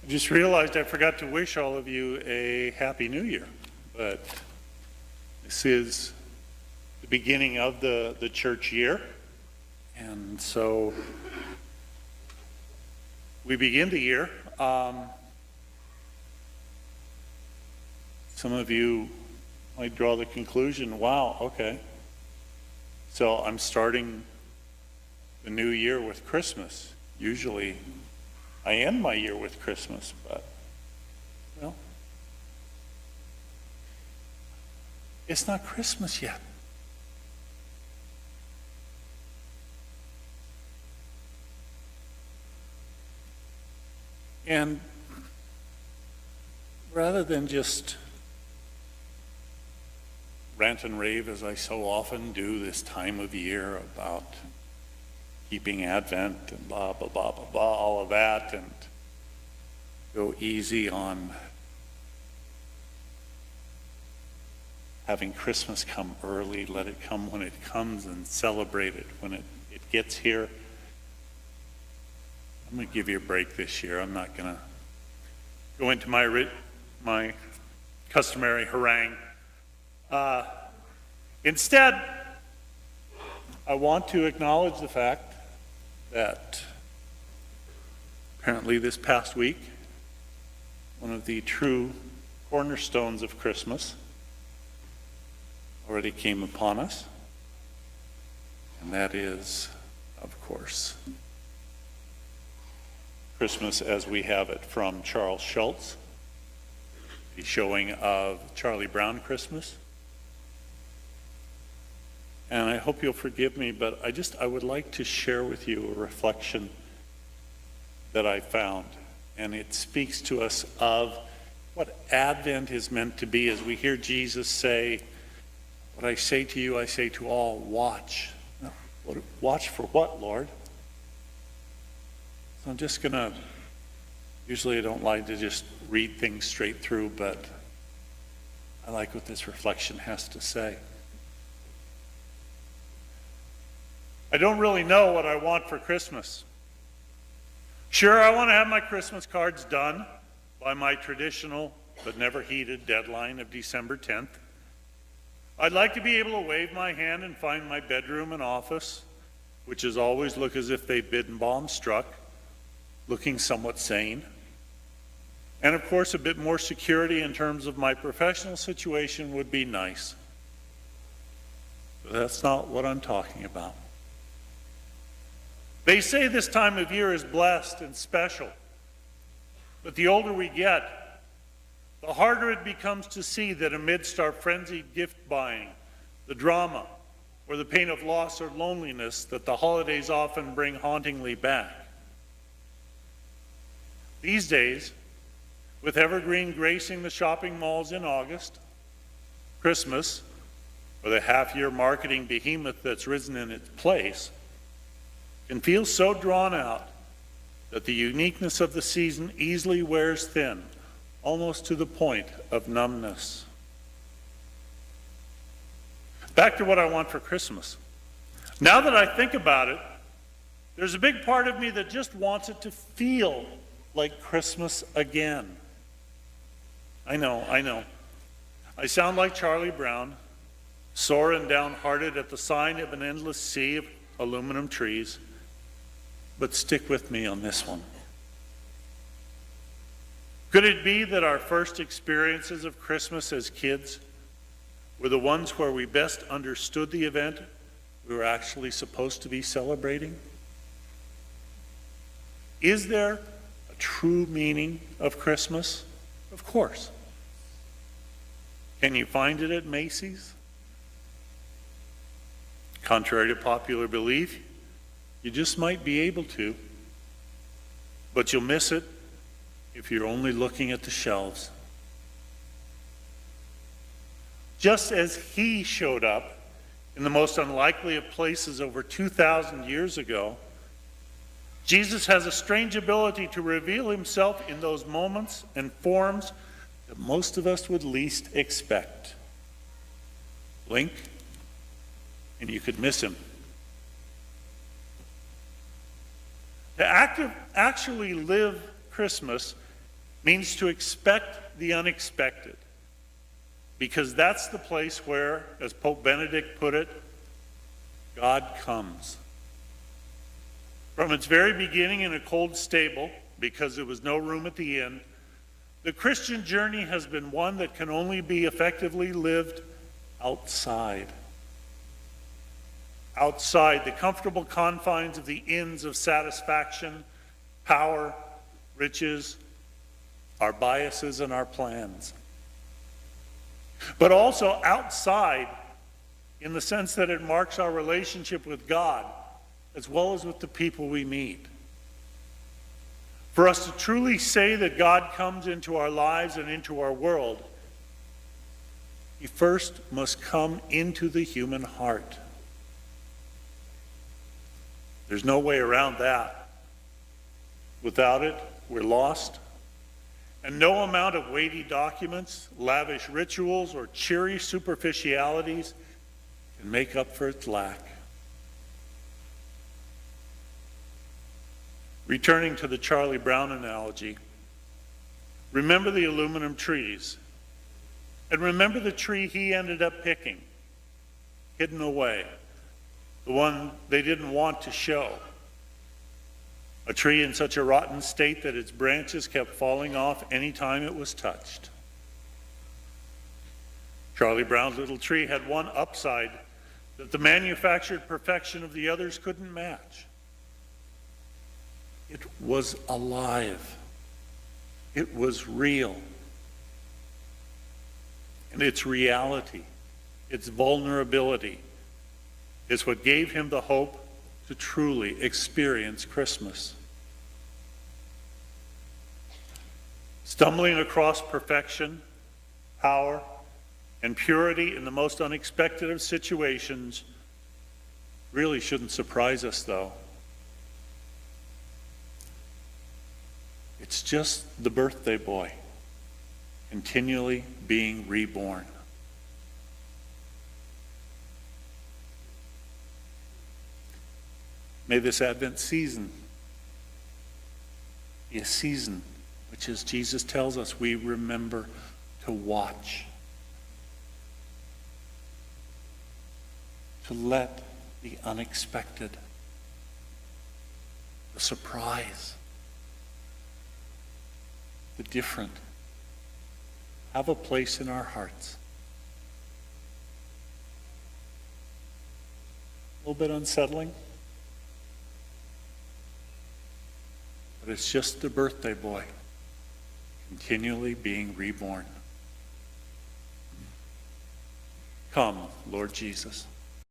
I just realized I forgot to wish all of you a Happy New Year, but this is the beginning of the church year, and so we begin the year. Some of you might draw the conclusion, wow, okay, so I'm starting the new year with Christmas. Usually I end my year with Christmas, but, well, it's not Christmas yet. And rather than just rant and rave, as I so often do this time of year, about keeping Advent and blah, blah, blah, blah, blah, all of that, and go easy on having Christmas come early, let it come when it comes, and celebrate it when it gets here. I'm going to give you a break this year. I'm not going to go into my customary harangue. Instead, I want to acknowledge the fact that apparently this past week, one of the true cornerstones of Christmas already came upon us, and that is, of course, Christmas as we have it from Charles Schulz, the showing of Charlie Brown Christmas. And I hope you'll forgive me, but I would like to share with you a reflection that I found. And it speaks to us of what Advent is meant to be, as we hear Jesus say, "What I say to you, I say to all, watch." Watch for what, Lord? So I'm just going to, usually I don't like to just read things straight through, but I like what this reflection has to say. I don't really know what I want for Christmas. Sure, I want to have my Christmas cards done by my traditional but never heeded deadline of December 10th. I'd like to be able to wave my hand and find my bedroom and office, which as always look as if they've been bomb struck, looking somewhat sane. And of course, a bit more security in terms of my professional situation would be nice. But that's not what I'm talking about. They say this time of year is blessed and special, but the older we get, the harder it becomes to see that amidst our frenzied gift buying, the drama, or the pain of loss or loneliness that the holidays often bring hauntingly back. These days, with Evergreen gracing the shopping malls in August, Christmas, or the half-year marketing behemoth that's risen in its place, can feel so drawn out that the uniqueness of the season easily wears thin, almost to the point of numbness. Back to what I want for Christmas. Now that I think about it, there's a big part of me that just wants it to feel like Christmas again. I know. I sound like Charlie Brown, sore and downhearted at the sign of an endless sea of aluminum trees. But stick with me on this one. Could it be that our first experiences of Christmas as kids were the ones where we best understood the event we were actually supposed to be celebrating? Is there a true meaning of Christmas? Of course. Can you find it at Macy's? Contrary to popular belief, you just might be able to, but you'll miss it if you're only looking at the shelves. Just as he showed up in the most unlikely of places over 2,000 years ago, Jesus has a strange ability to reveal himself in those moments and forms that most of us would least expect. Blink, and you could miss him. To actually live Christmas means to expect the unexpected, because that's the place where, as Pope Benedict put it, God comes. From its very beginning in a cold stable, because there was no room at the inn, the Christian journey has been one that can only be effectively lived outside. Outside the comfortable confines of the inns of satisfaction, power, riches, our biases and our plans. But also outside in the sense that it marks our relationship with God as well as with the people we meet. For us to truly say that God comes into our lives and into our world, He first must come into the human heart. There's no way around that. Without it, we're lost. And no amount of weighty documents, lavish rituals, or cheery superficialities can make up for its lack. Returning to the Charlie Brown analogy, remember the aluminum trees, and remember the tree he ended up picking, hidden away, the one they didn't want to show. A tree in such a rotten state that its branches kept falling off any time it was touched. Charlie Brown's little tree had one upside that the manufactured perfection of the others couldn't match. It was alive. It was real. And its reality, its vulnerability, is what gave him the hope to truly experience Christmas. Stumbling across perfection, power, and purity in the most unexpected of situations really shouldn't surprise us, though. It's just the birthday boy, continually being reborn. May this Advent season be a season which, as Jesus tells us, we remember to watch, to let the unexpected, the surprise, the different have a place in our hearts. A little bit unsettling, but it's just the birthday boy continually being reborn. Come, Lord Jesus.